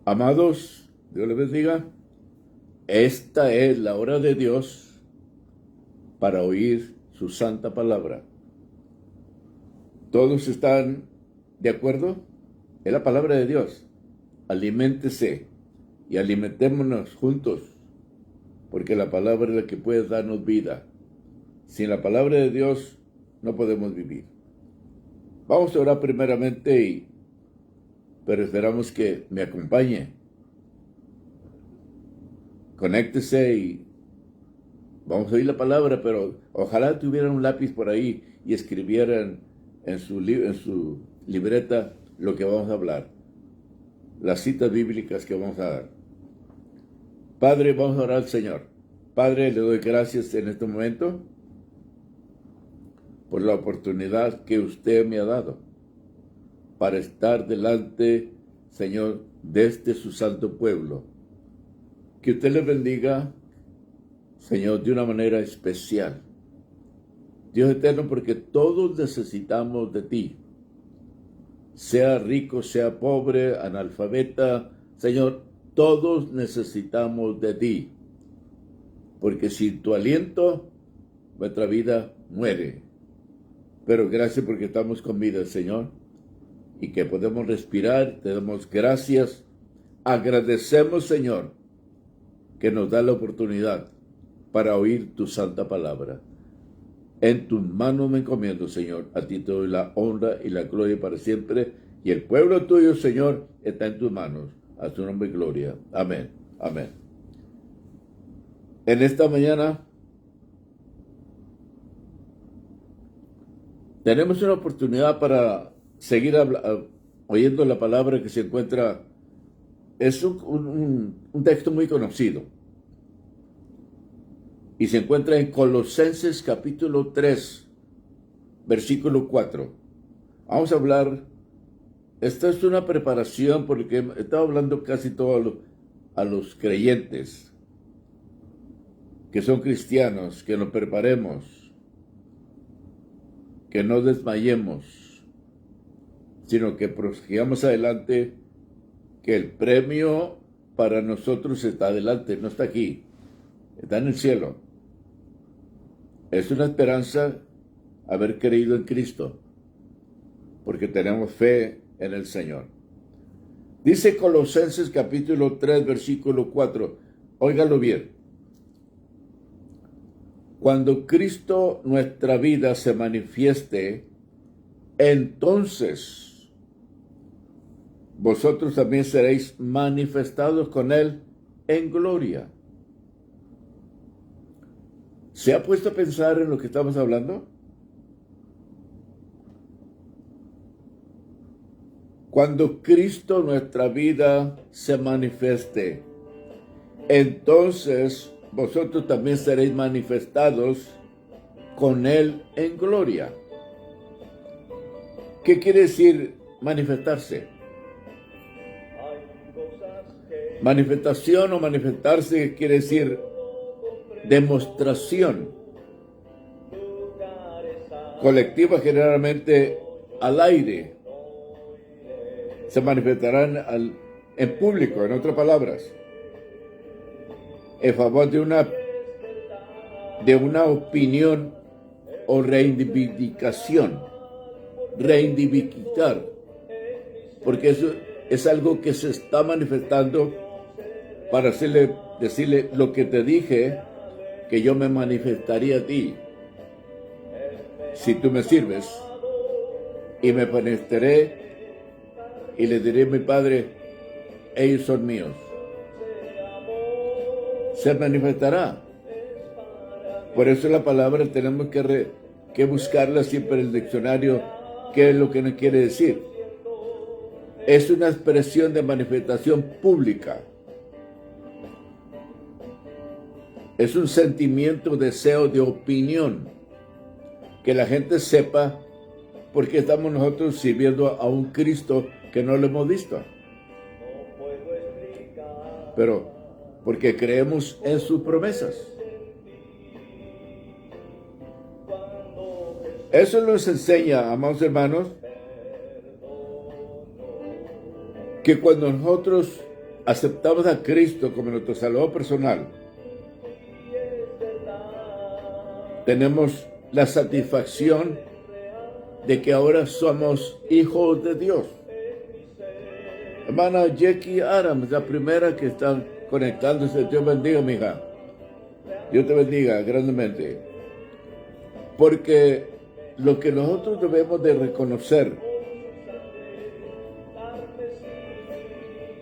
Amados, Dios les bendiga. Esta es la hora de Dios para oír su santa palabra. ¿Todos están de acuerdo? Es la palabra de Dios. Aliméntese y alimentémonos juntos, porque la palabra es la que puede darnos vida. Sin la palabra de Dios no podemos vivir. Vamos a orar primeramente, pero esperamos que me acompañe. Conéctese y vamos a oír la palabra, pero ojalá tuvieran un lápiz por ahí y escribieran en su libreta lo que vamos a hablar, las citas bíblicas que vamos a dar. Padre, vamos a orar al Señor. Padre, le doy gracias en este momento por la oportunidad que usted me ha dado para estar delante, Señor, de su santo pueblo. Que usted le bendiga, Señor, de una manera especial. Dios eterno, porque todos necesitamos de ti. Sea rico, sea pobre, analfabeta, Señor, todos necesitamos de ti. Porque sin tu aliento, nuestra vida muere. Pero gracias porque estamos con vida, Señor, y que podemos respirar. Te damos gracias. Agradecemos, Señor, que nos da la oportunidad para oír tu santa palabra. En tus manos me encomiendo, Señor. A ti te doy la honra y la gloria para siempre. Y el pueblo tuyo, Señor, está en tus manos. A tu nombre y gloria. Amén. Amén. En esta mañana tenemos una oportunidad para seguir oyendo la palabra que se encuentra. Es un texto muy conocido. Y se encuentra en Colosenses capítulo 3, versículo 4. Vamos a hablar. Esta es una preparación porque he estado hablando casi todo a los creyentes que son cristianos, que nos preparemos, que no desmayemos, sino que prosigamos adelante, que el premio para nosotros está adelante, no está aquí, está en el cielo. Es una esperanza haber creído en Cristo, porque tenemos fe en el Señor. Dice Colosenses capítulo 3, versículo 4. Óigalo bien. Cuando Cristo nuestra vida se manifieste, entonces vosotros también seréis manifestados con Él en gloria. ¿Se ha puesto a pensar en lo que estamos hablando? Cuando Cristo nuestra vida se manifieste, entonces vosotros también seréis manifestados con Él en gloria. ¿Qué quiere decir manifestarse? Manifestación o manifestarse quiere decir demostración colectiva, generalmente al aire. Se manifestarán en público, en otras palabras, en favor de una opinión o reivindicación. Reivindicar, porque eso es algo que se está manifestando para decirle lo que te dije, que yo me manifestaría a ti si tú me sirves, y me manifestaré y le diré a mi Padre, ellos son míos. Se manifestará. Por eso la palabra tenemos que buscarla siempre en el diccionario, qué es lo que nos quiere decir. Es una expresión de manifestación pública. Es un sentimiento, deseo de opinión. Que la gente sepa por qué estamos nosotros sirviendo a un Cristo que no lo hemos visto. Pero porque creemos en sus promesas. Eso nos enseña, amados hermanos, que cuando nosotros aceptamos a Cristo como nuestro Salvador personal, tenemos la satisfacción de que ahora somos hijos de Dios. Hermana Jackie Adams, la primera que está conectándose. Dios bendiga, mi hija. Dios te bendiga grandemente. Porque lo que nosotros debemos de reconocer,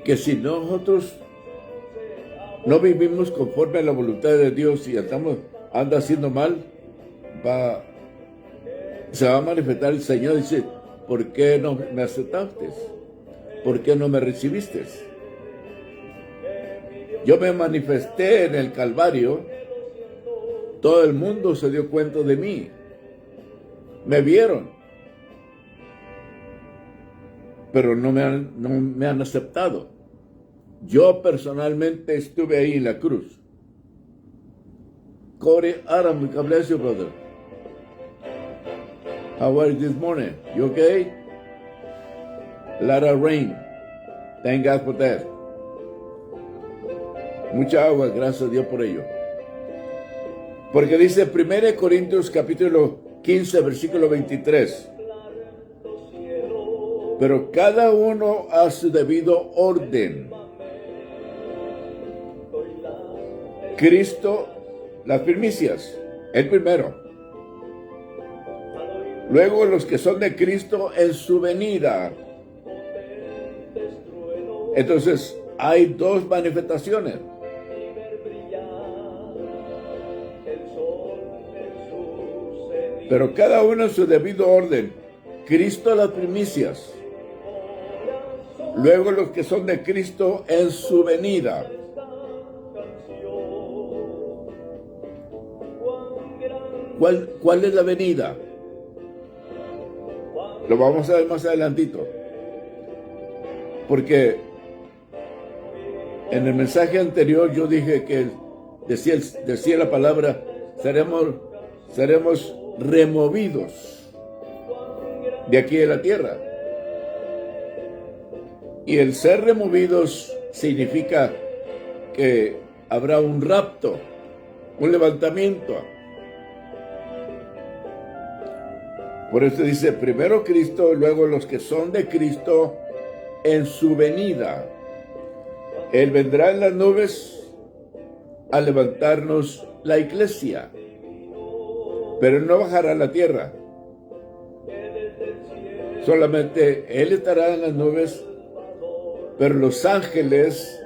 que si nosotros no vivimos conforme a la voluntad de Dios y anda haciendo mal, se va a manifestar el Señor y dice, ¿por qué no me aceptaste? ¿Por qué no me recibiste? Yo me manifesté en el Calvario, todo el mundo se dio cuenta de mí, me vieron, pero no me han aceptado. Yo personalmente estuve ahí en la cruz. Corey Adam, God bless you, brother. How are you this morning? You okay? A lot of rain. Thank God for that. Mucha agua, gracias a Dios por ello. Porque dice 1 Corintios capítulo 15, versículo 23. Pero cada uno a su debido orden. Cristo, las primicias, el primero. Luego los que son de Cristo en su venida. Entonces, hay dos manifestaciones. Pero cada uno en su debido orden. Cristo las primicias. Luego los que son de Cristo en su venida. ¿Cuál es la venida? Lo vamos a ver más adelantito. Porque en el mensaje anterior yo dije que decía la palabra, seremos removidos de aquí de la tierra. Y el ser removidos significa que habrá un rapto, un levantamiento. Por eso dice, primero Cristo, luego los que son de Cristo en su venida. Él vendrá en las nubes a levantarnos la iglesia, pero no bajará a la tierra. Solamente Él estará en las nubes, pero los ángeles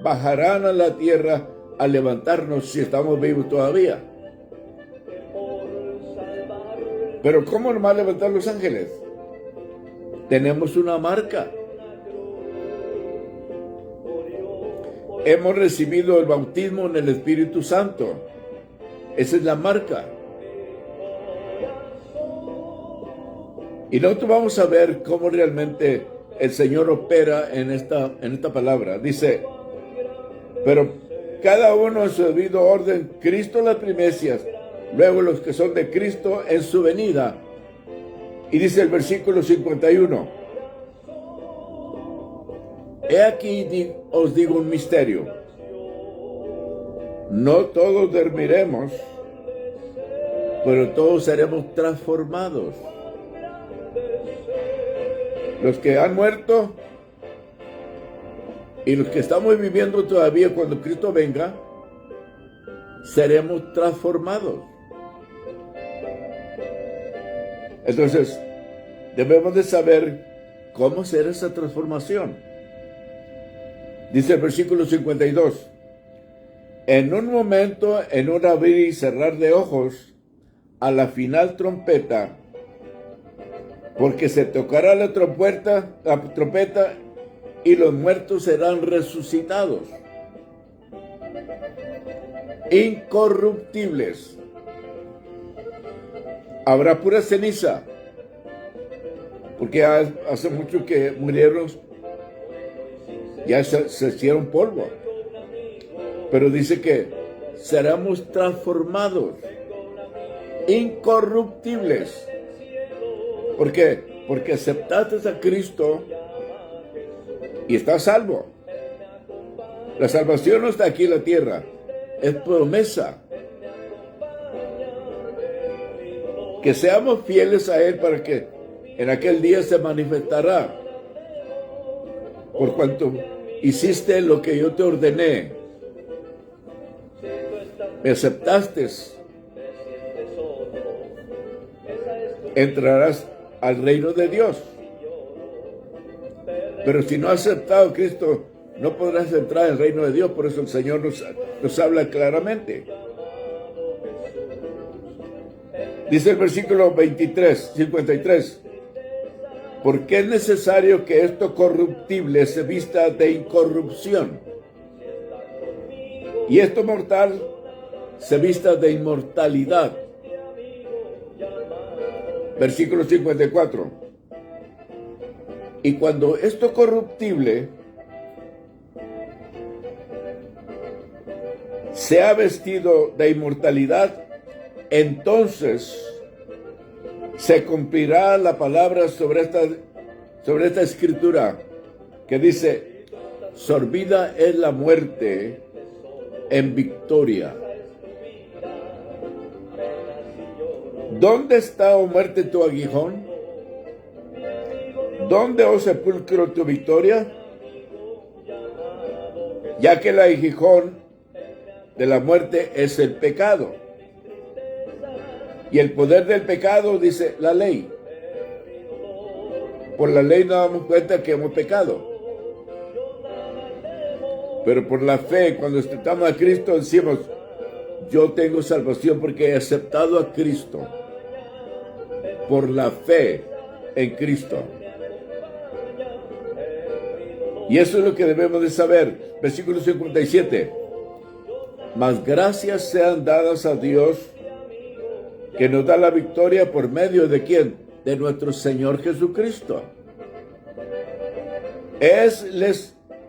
bajarán a la tierra a levantarnos si estamos vivos todavía. Pero ¿cómo nos van a levantar los ángeles? Tenemos una marca. Hemos recibido el bautismo en el Espíritu Santo. Esa es la marca. Y nosotros vamos a ver cómo realmente el Señor opera en esta palabra. Dice, pero cada uno en su debido orden, Cristo las primicias, luego los que son de Cristo en su venida. Y dice el versículo 51. He aquí os digo un misterio. No todos dormiremos, pero todos seremos transformados. Los que han muerto y los que estamos viviendo todavía cuando Cristo venga, seremos transformados. Entonces, debemos de saber cómo será esa transformación. Dice el versículo 52. En un momento, en un abrir y cerrar de ojos, a la final trompeta, porque se tocará la trompeta y los muertos serán resucitados, incorruptibles. Habrá pura ceniza, porque hace mucho que murieron, ya se hicieron polvo. Pero dice que seremos transformados, incorruptibles. ¿Por qué? Porque aceptaste a Cristo y estás salvo. La salvación no está aquí en la tierra, es promesa. Que seamos fieles a Él para que en aquel día se manifestará. Por cuanto hiciste lo que yo te ordené, me aceptaste, entrarás al reino de Dios. Pero si no has aceptado a Cristo, no podrás entrar al reino de Dios. Por eso el Señor nos habla claramente. Dice el versículo 53. Porque es necesario que esto corruptible se vista de incorrupción, y esto mortal se vista de inmortalidad. Versículo 54. Y cuando esto corruptible se ha vestido de inmortalidad, entonces se cumplirá la palabra sobre esta escritura que dice: sorbida es la muerte en victoria. ¿Dónde está, oh muerte, tu aguijón? ¿Dónde, oh sepulcro, tu victoria? Ya que el aguijón de la muerte es el pecado. Y el poder del pecado, dice la ley. Por la ley nos damos cuenta que hemos pecado. Pero por la fe, cuando aceptamos a Cristo, decimos: yo tengo salvación porque he aceptado a Cristo. Por la fe en Cristo. Y eso es lo que debemos de saber. Versículo 57. Mas gracias sean dadas a Dios, que nos da la victoria por medio de ¿quién? De nuestro Señor Jesucristo. Es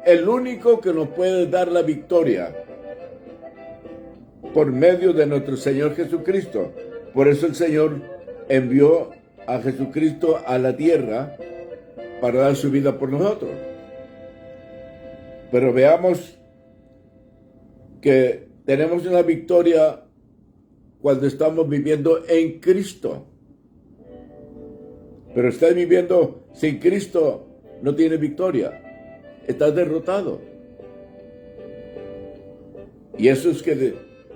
el único que nos puede dar la victoria por medio de nuestro Señor Jesucristo. Por eso el Señor envió a Jesucristo a la tierra para dar su vida por nosotros. Pero veamos que tenemos una victoria cuando estamos viviendo en Cristo. Pero estás viviendo sin Cristo, no tienes victoria. Estás derrotado. Y eso es que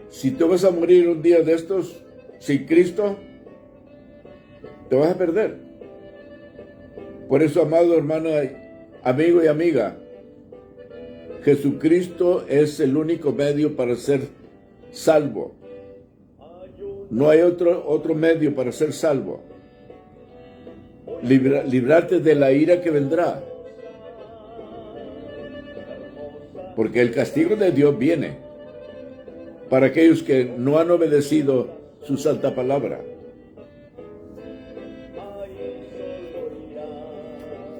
si tú vas a morir un día de estos sin Cristo, te vas a perder. Por eso, amado hermano, amigo y amiga, Jesucristo es el único medio para ser salvo. No hay otro medio para ser salvo. Librarte de la ira que vendrá. Porque el castigo de Dios viene para aquellos que no han obedecido su santa palabra.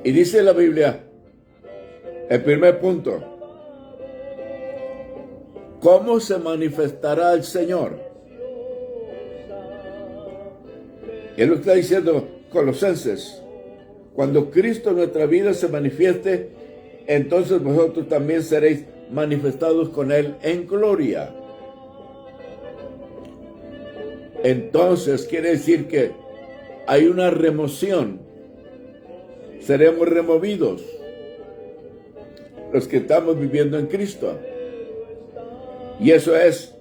Y dice la Biblia, el primer punto: ¿cómo se manifestará el Señor? Él lo está diciendo Colosenses: cuando Cristo en nuestra vida se manifieste, entonces vosotros también seréis manifestados con Él en gloria. Entonces quiere decir que hay una remoción. Seremos removidos los que estamos viviendo en Cristo. Y esto es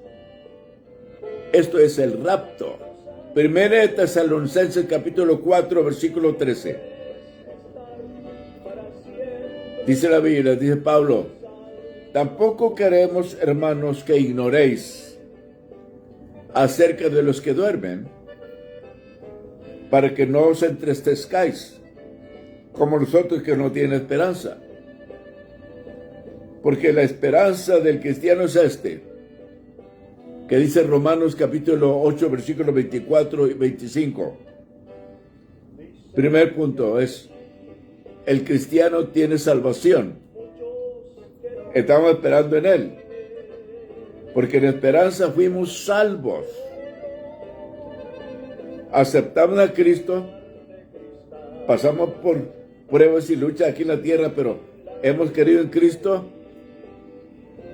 el rapto. Primera de Tesalonicenses capítulo 4, versículo 13. Dice la Biblia, dice Pablo: tampoco queremos, hermanos, que ignoréis acerca de los que duermen, para que no os entristezcáis, como los otros que no tienen esperanza. Porque la esperanza del cristiano es que dice Romanos capítulo 8, versículos 24 y 25. Primer punto es: el cristiano tiene salvación. Estamos esperando en Él. Porque en esperanza fuimos salvos. Aceptamos a Cristo. Pasamos por pruebas y luchas aquí en la tierra, pero hemos creído en Cristo.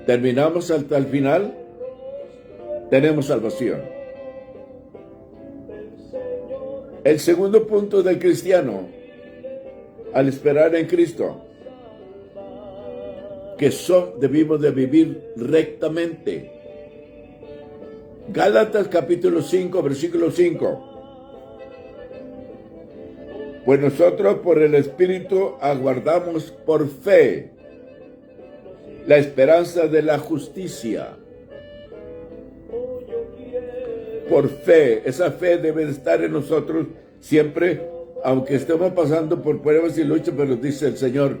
terminamos hasta el final, tenemos salvación. El segundo punto del cristiano, al esperar en Cristo, que debimos de vivir rectamente. Gálatas capítulo 5, versículo 5. Pues nosotros por el Espíritu aguardamos por fe la esperanza de la justicia. Por fe, esa fe debe de estar en nosotros siempre, aunque estemos pasando por pruebas y luchas, pero dice el Señor,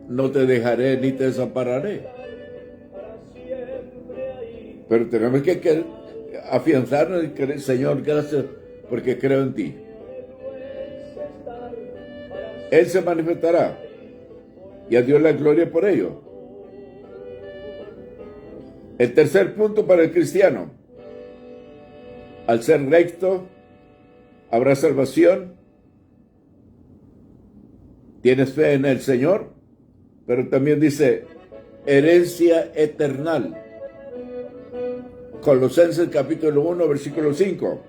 no te dejaré ni te desampararé. Pero tenemos que afianzarnos y creer, Señor, gracias porque creo en ti. Él se manifestará y a Dios la gloria por ello. El tercer punto para el cristiano, al ser recto, habrá salvación. Tienes fe en el Señor, pero también dice herencia eternal. Colosenses capítulo 1, versículo 5.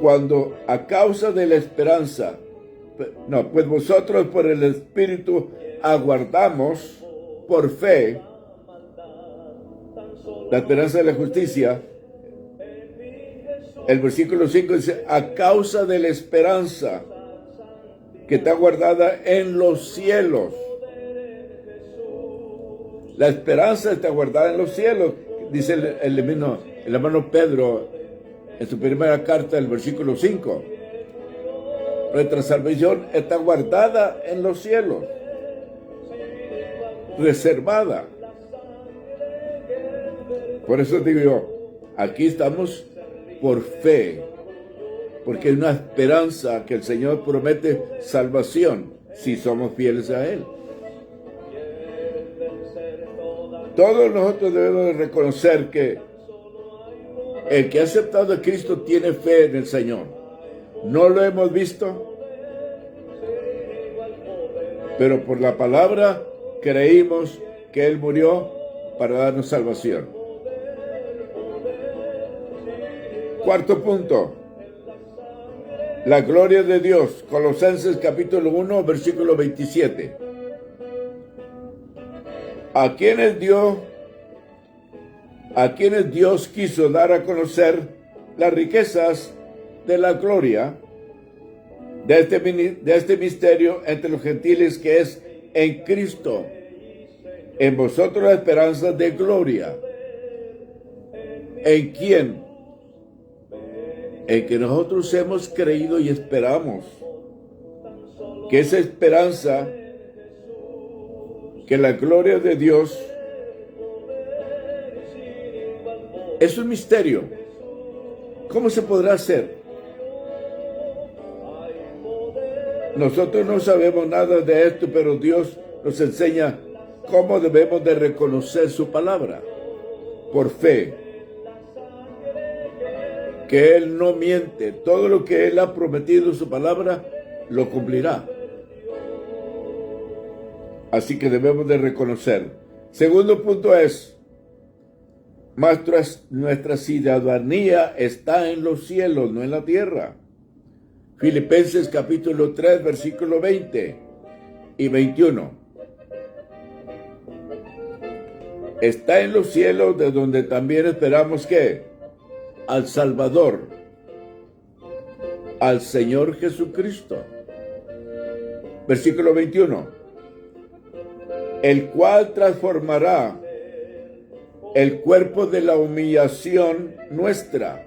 Cuando a causa de la esperanza, pues vosotros por el Espíritu aguardamos por fe la esperanza de la justicia. El versículo 5 dice, a causa de la esperanza que está guardada en los cielos. La esperanza está guardada en los cielos, dice el hermano Pedro en su primera carta, el versículo 5. Nuestra salvación está guardada en los cielos, reservada. Por eso digo yo, aquí estamos por fe, porque hay una esperanza que el Señor promete salvación si somos fieles a Él. Todos nosotros debemos de reconocer que el que ha aceptado a Cristo tiene fe en el Señor. No lo hemos visto, pero por la palabra creímos que Él murió para darnos salvación. Cuarto punto, la gloria de Dios. Colosenses capítulo 1, versículo 27. A quienes Dios quiso dar a conocer las riquezas de la gloria de este misterio entre los gentiles, que es en Cristo, en vosotros la esperanza de gloria. ¿En quién? En que nosotros hemos creído y esperamos que esa esperanza, que la gloria de Dios es un misterio. ¿Cómo se podrá hacer? Nosotros no sabemos nada de esto, pero Dios nos enseña cómo debemos de reconocer su palabra por fe. Que Él no miente. Todo lo que Él ha prometido en su palabra, lo cumplirá. Así que debemos de reconocer. Segundo punto es, nuestra ciudadanía está en los cielos, no en la tierra. Filipenses capítulo 3, versículo 20 y 21. Está en los cielos, de donde también esperamos que al Salvador, al Señor Jesucristo. Versículo 21. El cual transformará el cuerpo de la humillación nuestra,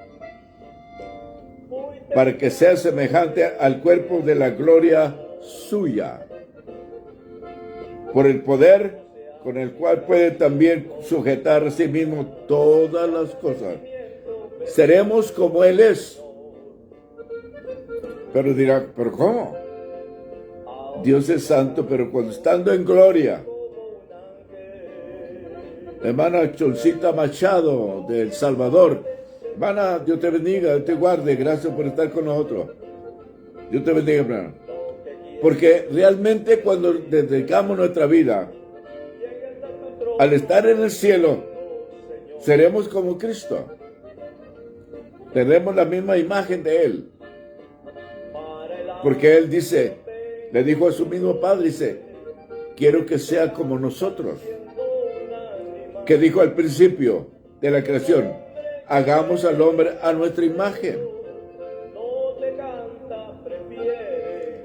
para que sea semejante al cuerpo de la gloria suya, por el poder con el cual puede también sujetar a sí mismo todas las cosas. Seremos como Él es. Pero dirá, ¿pero cómo? Dios es santo, pero cuando estando en gloria. La hermana Cholcita Machado de El Salvador. Hermana, Dios te bendiga, Dios te guarde. Gracias por estar con nosotros. Dios te bendiga, hermano. Porque realmente cuando dedicamos nuestra vida al estar en el cielo, seremos como Cristo. Tendremos la misma imagen de Él. Porque Él dice, le dijo a su mismo Padre, dice, quiero que sea como nosotros. Que dijo al principio de la creación, hagamos al hombre a nuestra imagen.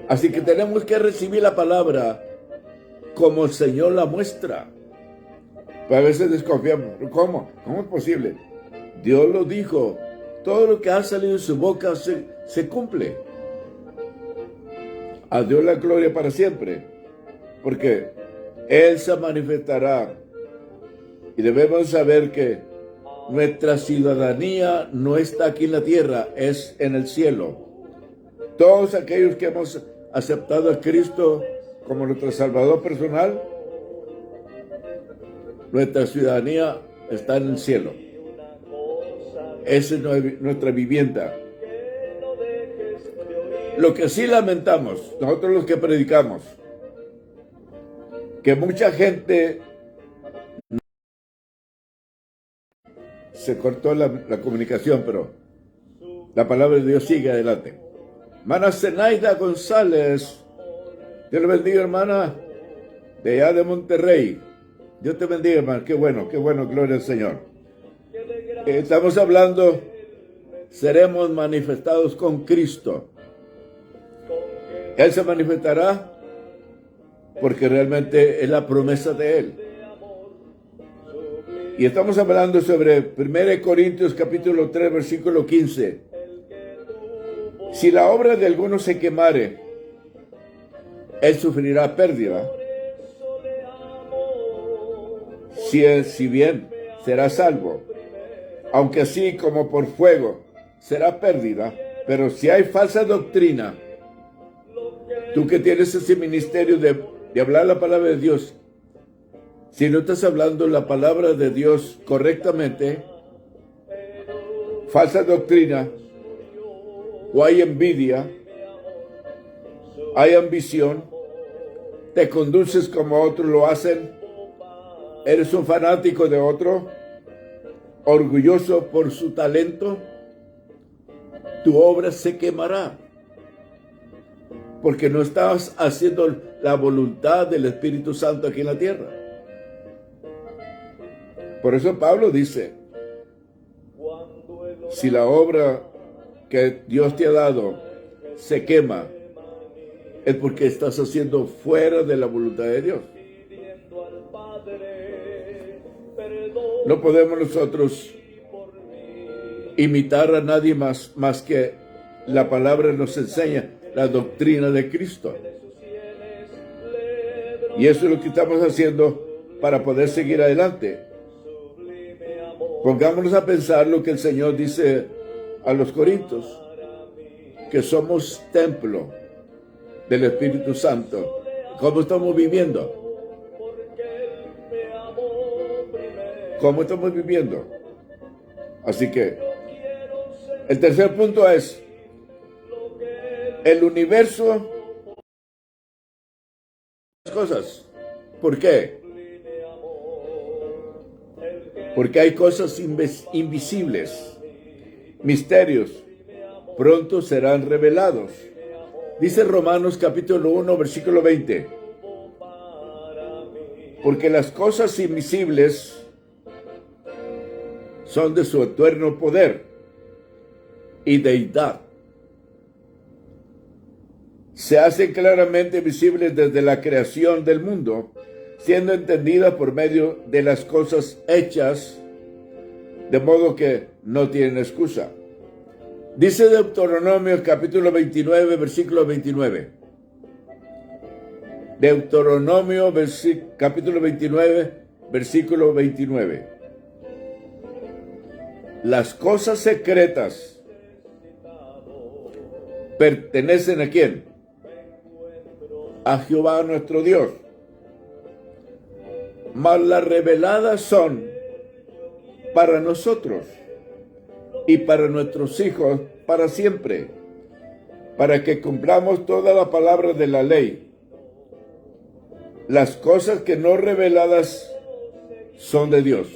Así que tenemos que recibir la palabra como el Señor la muestra. Pero a veces desconfiamos. ¿Cómo? ¿Cómo es posible? Dios lo dijo. Todo lo que ha salido de su boca se cumple. A Dios la gloria para siempre. Porque Él se manifestará. Y debemos saber que nuestra ciudadanía no está aquí en la tierra, es en el cielo. Todos aquellos que hemos aceptado a Cristo como nuestro Salvador personal, nuestra ciudadanía está en el cielo. Esa es nuestra vivienda. Lo que sí lamentamos, nosotros los que predicamos, que mucha gente se cortó la comunicación, pero la palabra de Dios sigue adelante. Hermana Zenaida González, Dios le bendiga, hermana, de allá de Monterrey. Dios te bendiga, hermano. Qué bueno, gloria al Señor. Estamos hablando, seremos manifestados con Cristo. Él se manifestará porque realmente es la promesa de Él. Y estamos hablando sobre 1 Corintios capítulo 3, versículo 15. Si la obra de alguno se quemare, él sufrirá pérdida. Si bien será salvo, aunque así como por fuego será pérdida. Pero si hay falsa doctrina, tú que tienes ese ministerio de hablar la palabra de Dios, si no estás hablando la palabra de Dios correctamente, falsa doctrina, o hay envidia, hay ambición, te conduces como otros lo hacen, eres un fanático de otro, orgulloso por su talento, tu obra se quemará, porque no estás haciendo la voluntad del Espíritu Santo aquí en la tierra. Por eso Pablo dice, si la obra que Dios te ha dado se quema, es porque estás haciendo fuera de la voluntad de Dios. No podemos nosotros imitar a nadie más que la palabra nos enseña, la doctrina de Cristo. Y eso es lo que estamos haciendo para poder seguir adelante. Pongámonos a pensar lo que el Señor dice a los Corintios, que somos templo del Espíritu Santo. ¿Cómo estamos viviendo? ¿Cómo estamos viviendo? Así que el tercer punto es el universo. Cosas. ¿Por qué? Porque hay cosas invisibles, misterios, pronto serán revelados. Dice Romanos capítulo 1, versículo 20. Porque las cosas invisibles son de su eterno poder y deidad. Se hacen claramente visibles desde la creación del mundo, siendo entendidas por medio de las cosas hechas, de modo que no tienen excusa. Dice Deuteronomio capítulo 29, versículo 29. Deuteronomio capítulo 29, versículo 29. Las cosas secretas pertenecen ¿a quién? A Jehová nuestro Dios. Mas las reveladas son para nosotros y para nuestros hijos para siempre, para que cumplamos toda la palabra de la ley. Las cosas que no reveladas son de Dios.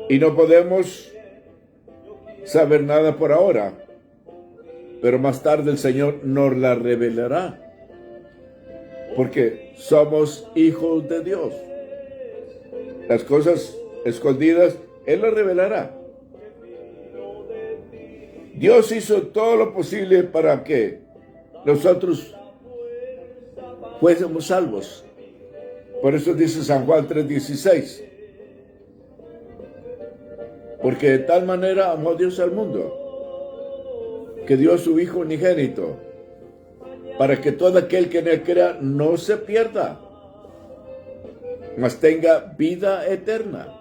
Y no podemos saber nada por ahora, pero más tarde el Señor nos la revelará, porque somos hijos de Dios. Las cosas escondidas, Él las revelará. Dios hizo todo lo posible para que nosotros fuésemos salvos. Por eso dice San Juan 3:16. Porque de tal manera amó Dios al mundo, que dio a su Hijo unigénito, para que todo aquel que en él crea no se pierda, mas tenga vida eterna.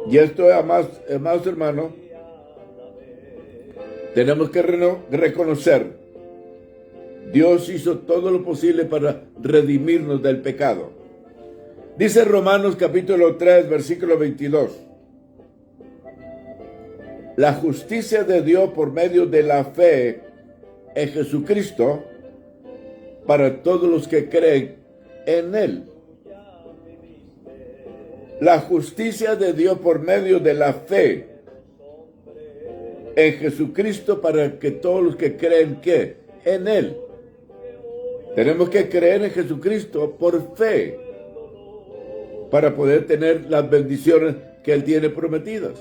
Y esto, amados hermanos, tenemos que reconocer, Dios hizo todo lo posible para redimirnos del pecado. Dice Romanos capítulo 3, versículo 22. La justicia de Dios por medio de la fe en Jesucristo para todos los que creen en Él. La justicia de Dios por medio de la fe en Jesucristo para que todos los que creen que en Él. Tenemos que creer en Jesucristo por fe para poder tener las bendiciones que Él tiene prometidas.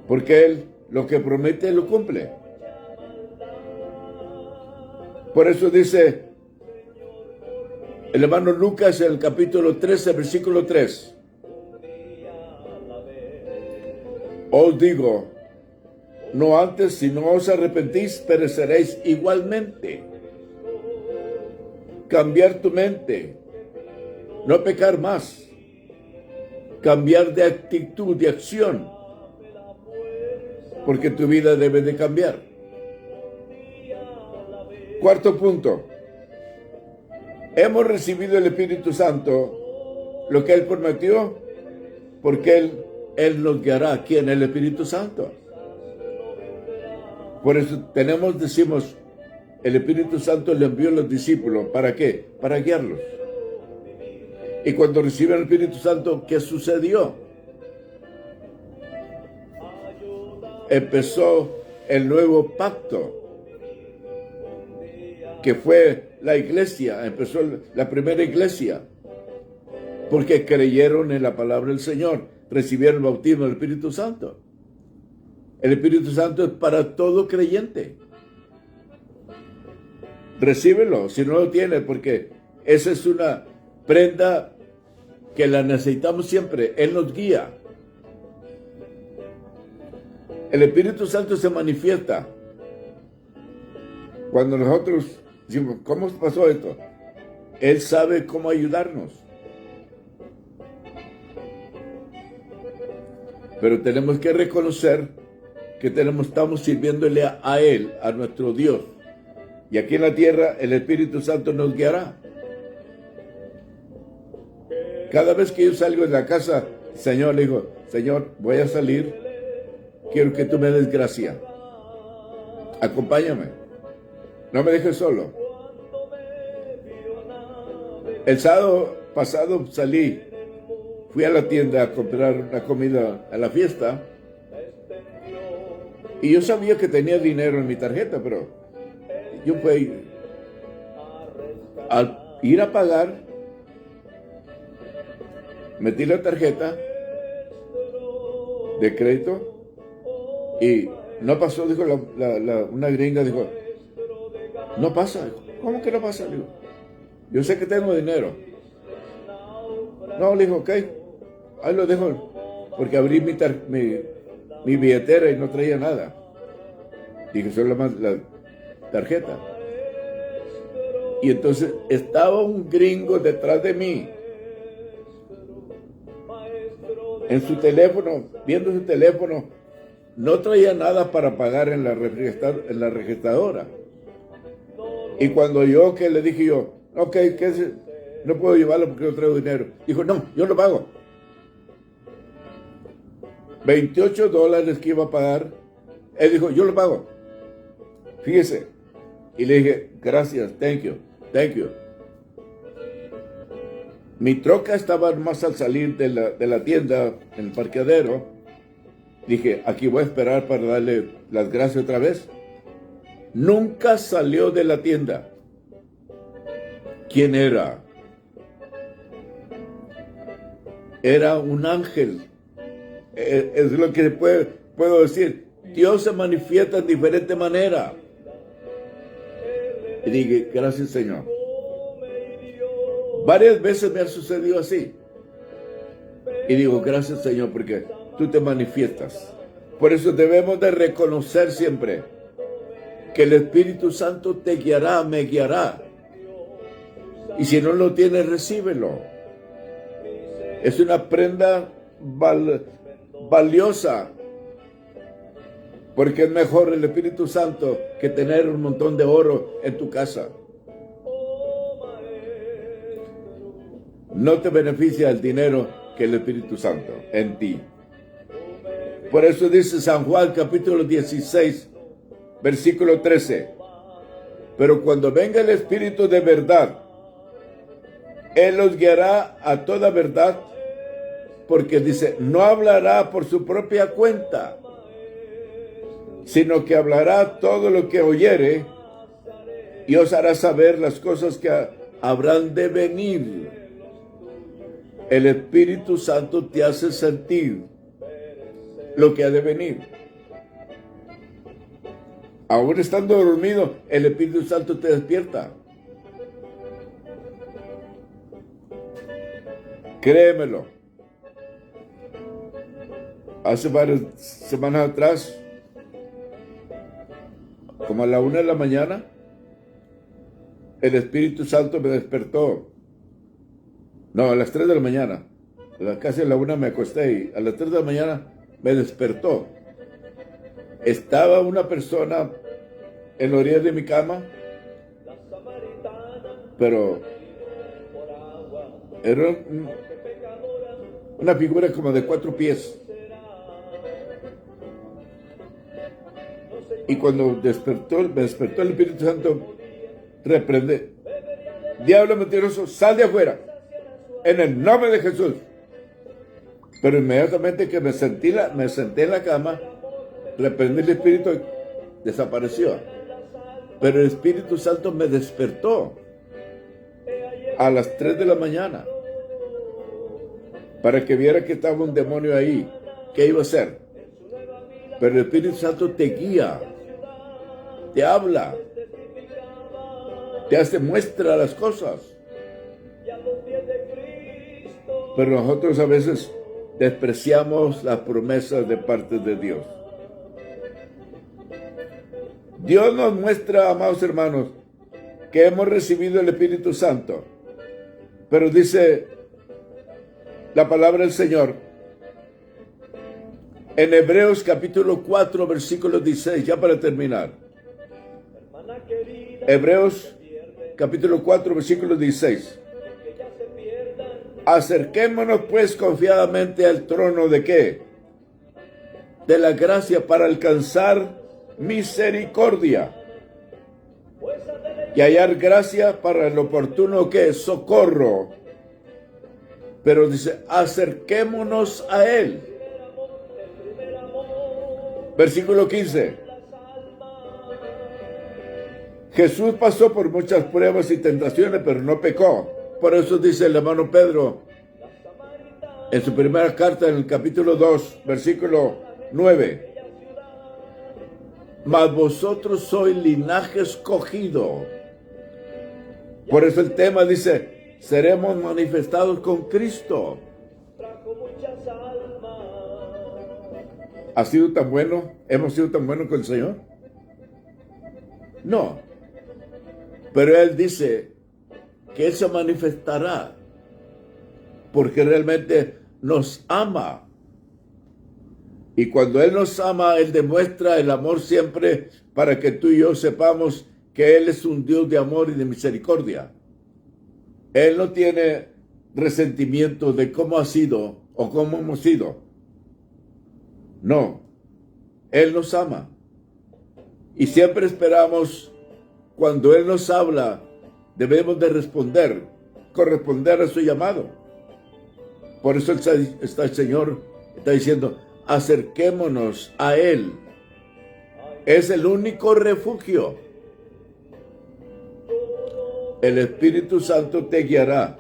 Porque Él lo que promete lo cumple. Por eso dice el hermano Lucas en el capítulo 13, versículo 3. Os digo, no antes, si no os arrepentís, pereceréis igualmente. Cambiar tu mente. No pecar más. Cambiar de actitud, de acción. Porque tu vida debe de cambiar. Cuarto punto. Hemos recibido el Espíritu Santo, lo que Él prometió, porque Él nos guiará aquí en el Espíritu Santo. Por eso decimos, el Espíritu Santo le envió a los discípulos. ¿Para qué? Para guiarlos. Y cuando reciben el Espíritu Santo, ¿qué sucedió? Empezó el nuevo pacto, que fue la iglesia. Empezó la primera iglesia, porque creyeron en la palabra del Señor, recibieron el bautismo del Espíritu Santo. El Espíritu Santo es para todo creyente. Recíbelo, si no lo tienes, porque esa es una prenda que la necesitamos siempre. Él nos guía. El Espíritu Santo se manifiesta cuando nosotros decimos, ¿cómo pasó esto? Él sabe cómo ayudarnos. Pero tenemos que reconocer que estamos sirviéndole a Él, a nuestro Dios. Y aquí en la tierra el Espíritu Santo nos guiará. Cada vez que yo salgo de la casa, Señor, le digo, Señor, voy a salir, quiero que tú me des gracia. Acompáñame. No me dejes solo. El sábado pasado fui a la tienda a comprar una comida a la fiesta. Y yo sabía que tenía dinero en mi tarjeta, pero yo fui al ir a pagar, metí la tarjeta de crédito y no pasó, dijo una gringa, dijo, no pasa. ¿Cómo que no pasa? Le digo, yo sé que tengo dinero. No, le dijo, ok, ahí lo dejo, porque abrí mi billetera y no traía nada. Dije, solo la tarjeta. Y entonces estaba un gringo detrás de mí, en su teléfono, viendo su teléfono. No traía nada para pagar en la registradora. Y cuando que le dije yo, ok, no puedo llevarlo porque no traigo dinero. Dijo, no, yo lo pago. $28 que iba a pagar. Él dijo, yo lo pago. Fíjese. Y le dije, gracias, thank you. Mi troca estaba más al salir de la tienda, en el parqueadero. Dije, aquí voy a esperar para darle las gracias otra vez. Nunca salió de la tienda. ¿Quién era? Era un ángel. Es lo que puedo decir. Dios se manifiesta en diferente manera. Y dije, gracias, Señor. Varias veces me ha sucedido así. Y digo, gracias, Señor, porque tú te manifiestas. Por eso debemos de reconocer siempre que el Espíritu Santo te guiará, me guiará. Y si no lo tienes, recíbelo. Es una prenda valiosa. Porque es mejor el Espíritu Santo que tener un montón de oro en tu casa. No te beneficia el dinero que el Espíritu Santo en ti. Por eso dice San Juan capítulo 16, versículo 13. Pero cuando venga el Espíritu de verdad, Él los guiará a toda verdad, porque dice, no hablará por su propia cuenta, sino que hablará todo lo que oyere y os hará saber las cosas que habrán de venir. El Espíritu Santo te hace sentir lo que ha de venir. Aún estando dormido, el Espíritu Santo te despierta. Créemelo. Hace varias semanas atrás, como a la 1 de la mañana, el Espíritu Santo me despertó. No, a las 3 de la mañana. Casi a la 1 me acosté y a las 3 de la mañana me despertó. Estaba una persona en la orilla de mi cama, pero era una figura como de 4 pies. Y cuando me despertó el Espíritu Santo, reprende: diablo mentiroso, sal de afuera, en el nombre de Jesús. Pero inmediatamente que me senté en la cama, reprendí el Espíritu y desapareció. Pero el Espíritu Santo me despertó a las 3 de la mañana para que viera que estaba un demonio ahí. ¿Qué iba a hacer? Pero el Espíritu Santo te guía, te habla, te hace muestra las cosas. Pero nosotros a veces despreciamos las promesas de parte de Dios. Dios nos muestra, amados hermanos, que hemos recibido el Espíritu Santo. Pero dice la palabra del Señor en Hebreos capítulo 4, versículo 16, ya para terminar. Hebreos capítulo 4, versículo 16. Acerquémonos pues confiadamente al trono de ¿qué? De la gracia, para alcanzar misericordia y hallar gracia para el oportuno ¿qué? Socorro. Pero dice, acerquémonos a Él. Versículo 15. Jesús pasó por muchas pruebas y tentaciones, pero no pecó. Por eso dice el hermano Pedro en su primera carta, en el capítulo 2, versículo 9. Mas vosotros sois linaje escogido. Por eso el tema dice, seremos manifestados con Cristo. ¿Ha sido tan bueno? ¿Hemos sido tan buenos con el Señor? No. Pero Él dice que Él se manifestará porque realmente nos ama. Y cuando Él nos ama, Él demuestra el amor siempre para que tú y yo sepamos que Él es un Dios de amor y de misericordia. Él no tiene resentimiento de cómo ha sido o cómo hemos sido. No, Él nos ama. Y siempre esperamos, cuando Él nos habla, debemos de corresponder a su llamado. Por eso el Señor está diciendo, acerquémonos a Él. Es el único refugio. El Espíritu Santo te guiará.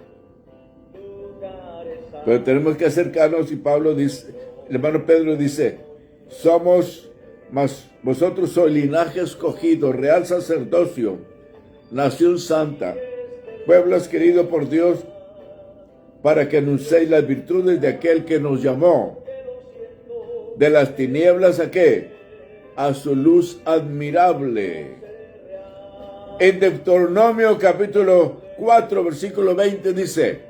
Pero tenemos que acercarnos, y Pablo dice, el hermano Pedro dice, vosotros sois linaje escogido, real sacerdocio, nación santa, pueblo escogido por Dios, para que anunciéis las virtudes de aquel que nos llamó de las tinieblas ¿a qué? A su luz admirable. En Deuteronomio capítulo 4, versículo 20 dice,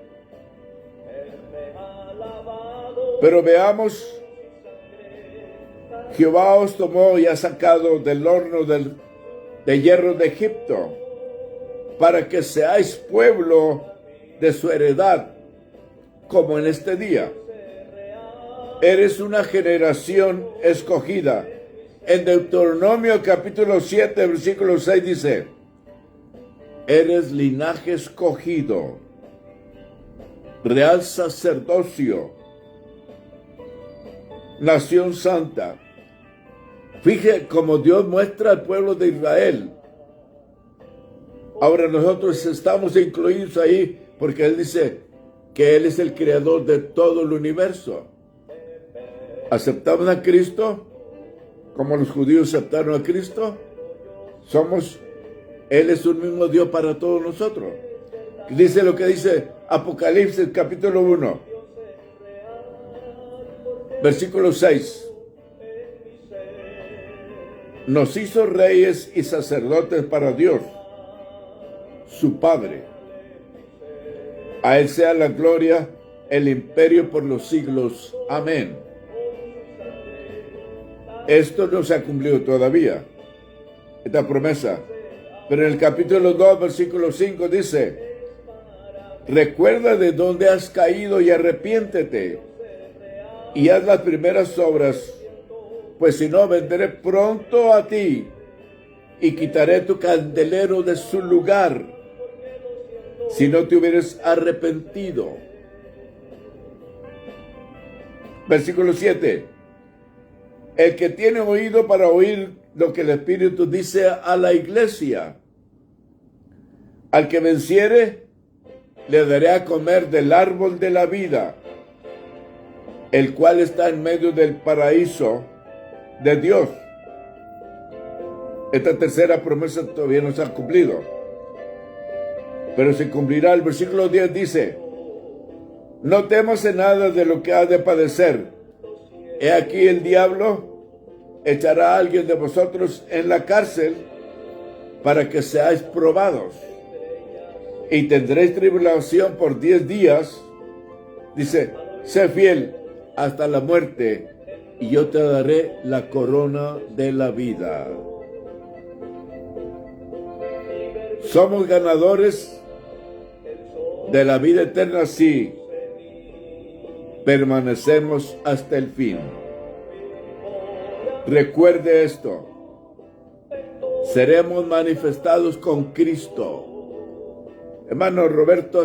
pero veamos, Jehová os tomó y ha sacado del horno de hierro de Egipto, para que seáis pueblo de su heredad, como en este día. Eres una generación escogida. En Deuteronomio capítulo 7, versículo 6 dice, eres linaje escogido, real sacerdocio, nación santa. Fíjate cómo Dios muestra al pueblo de Israel. Ahora nosotros estamos incluidos ahí porque Él dice que Él es el creador de todo el universo. ¿Aceptamos a Cristo como los judíos aceptaron a Cristo? Él es un mismo Dios para todos nosotros. Dice lo que dice Apocalipsis capítulo 1, versículo 6. Nos hizo reyes y sacerdotes para Dios, su Padre. A Él sea la gloria, el imperio por los siglos. Amén. Esto no se ha cumplido todavía, esta promesa. Pero en el capítulo 2, versículo 5 dice, recuerda de dónde has caído y arrepiéntete, y haz las primeras obras, pues si no, vendré pronto a ti y quitaré tu candelero de su lugar, si no te hubieras arrepentido. Versículo 7. El que tiene oído para oír lo que el Espíritu dice a la iglesia. Al que venciere, le daré a comer del árbol de la vida, el cual está en medio del paraíso de Dios. Esta tercera promesa todavía no se ha cumplido, pero se cumplirá. El versículo 10 dice, no temas en nada de lo que has de padecer. He aquí el diablo echará a alguien de vosotros en la cárcel para que seáis probados, y tendréis tribulación por 10 días. Dice, sé fiel hasta la muerte, y yo te daré la corona de la vida. Somos ganadores de la vida eterna si permanecemos hasta el fin. Recuerde esto. Seremos manifestados con Cristo. Hermano Roberto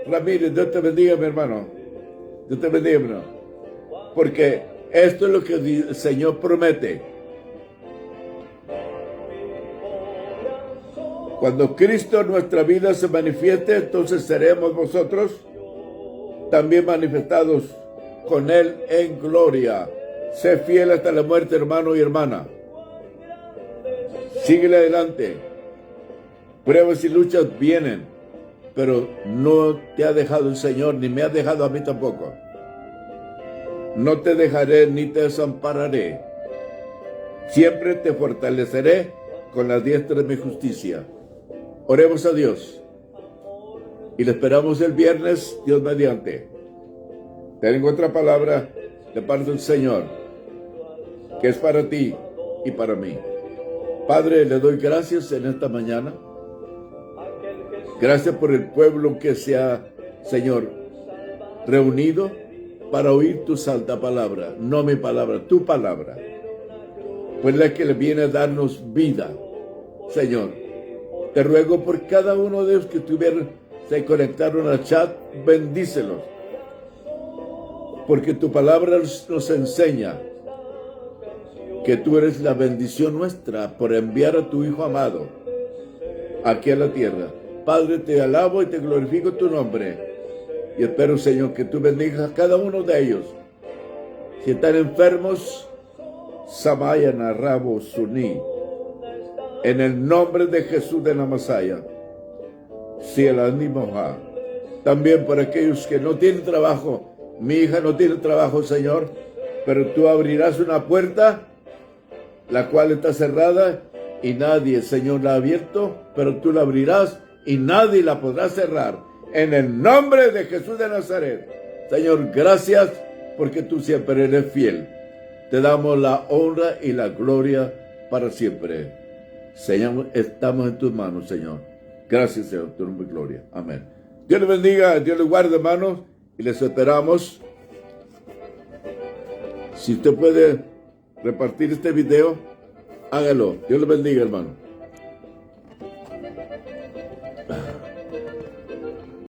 Ramírez, Dios te bendiga, mi hermano. Dios te bendiga, mi hermano. Porque esto es lo que el Señor promete. Cuando Cristo en nuestra vida se manifieste, entonces seremos nosotros también manifestados con Él en gloria. Sé fiel hasta la muerte, hermano y hermana. Síguele adelante. Pruebas y luchas vienen, pero no te ha dejado el Señor, ni me ha dejado a mí tampoco. No te dejaré ni te desampararé. Siempre te fortaleceré con la diestra de mi justicia. Oremos a Dios. Y le esperamos el viernes, Dios mediante. Tengo otra palabra de parte del Señor, que es para ti y para mí. Padre, le doy gracias en esta mañana. Gracias por el pueblo que se ha, Señor, reunido para oír tu santa palabra, no mi palabra, tu palabra. Pues la que le viene a darnos vida, Señor. Te ruego por cada uno de ellos que se conectaron al chat, bendícelos. Porque tu palabra nos enseña que tú eres la bendición nuestra por enviar a tu Hijo amado aquí a la tierra. Padre, te alabo y te glorifico tu nombre. Y espero, Señor, que tú bendigas a cada uno de ellos. Si están enfermos, Samayana Rabo Suní, en el nombre de Jesús de la Masaya, si el ánimo. También por aquellos que no tienen trabajo, mi hija no tiene trabajo, Señor, pero tú abrirás una puerta, la cual está cerrada, y nadie, Señor, la ha abierto, pero tú la abrirás, y nadie la podrá cerrar. En el nombre de Jesús de Nazaret. Señor, gracias, porque tú siempre eres fiel. Te damos la honra y la gloria para siempre. Señor, estamos en tus manos, Señor. Gracias, Señor, tu nombre y gloria. Amén. Dios les bendiga, Dios les guarde, hermanos, y les esperamos. Si usted puede repartir este video, hágalo. Dios les bendiga, hermano.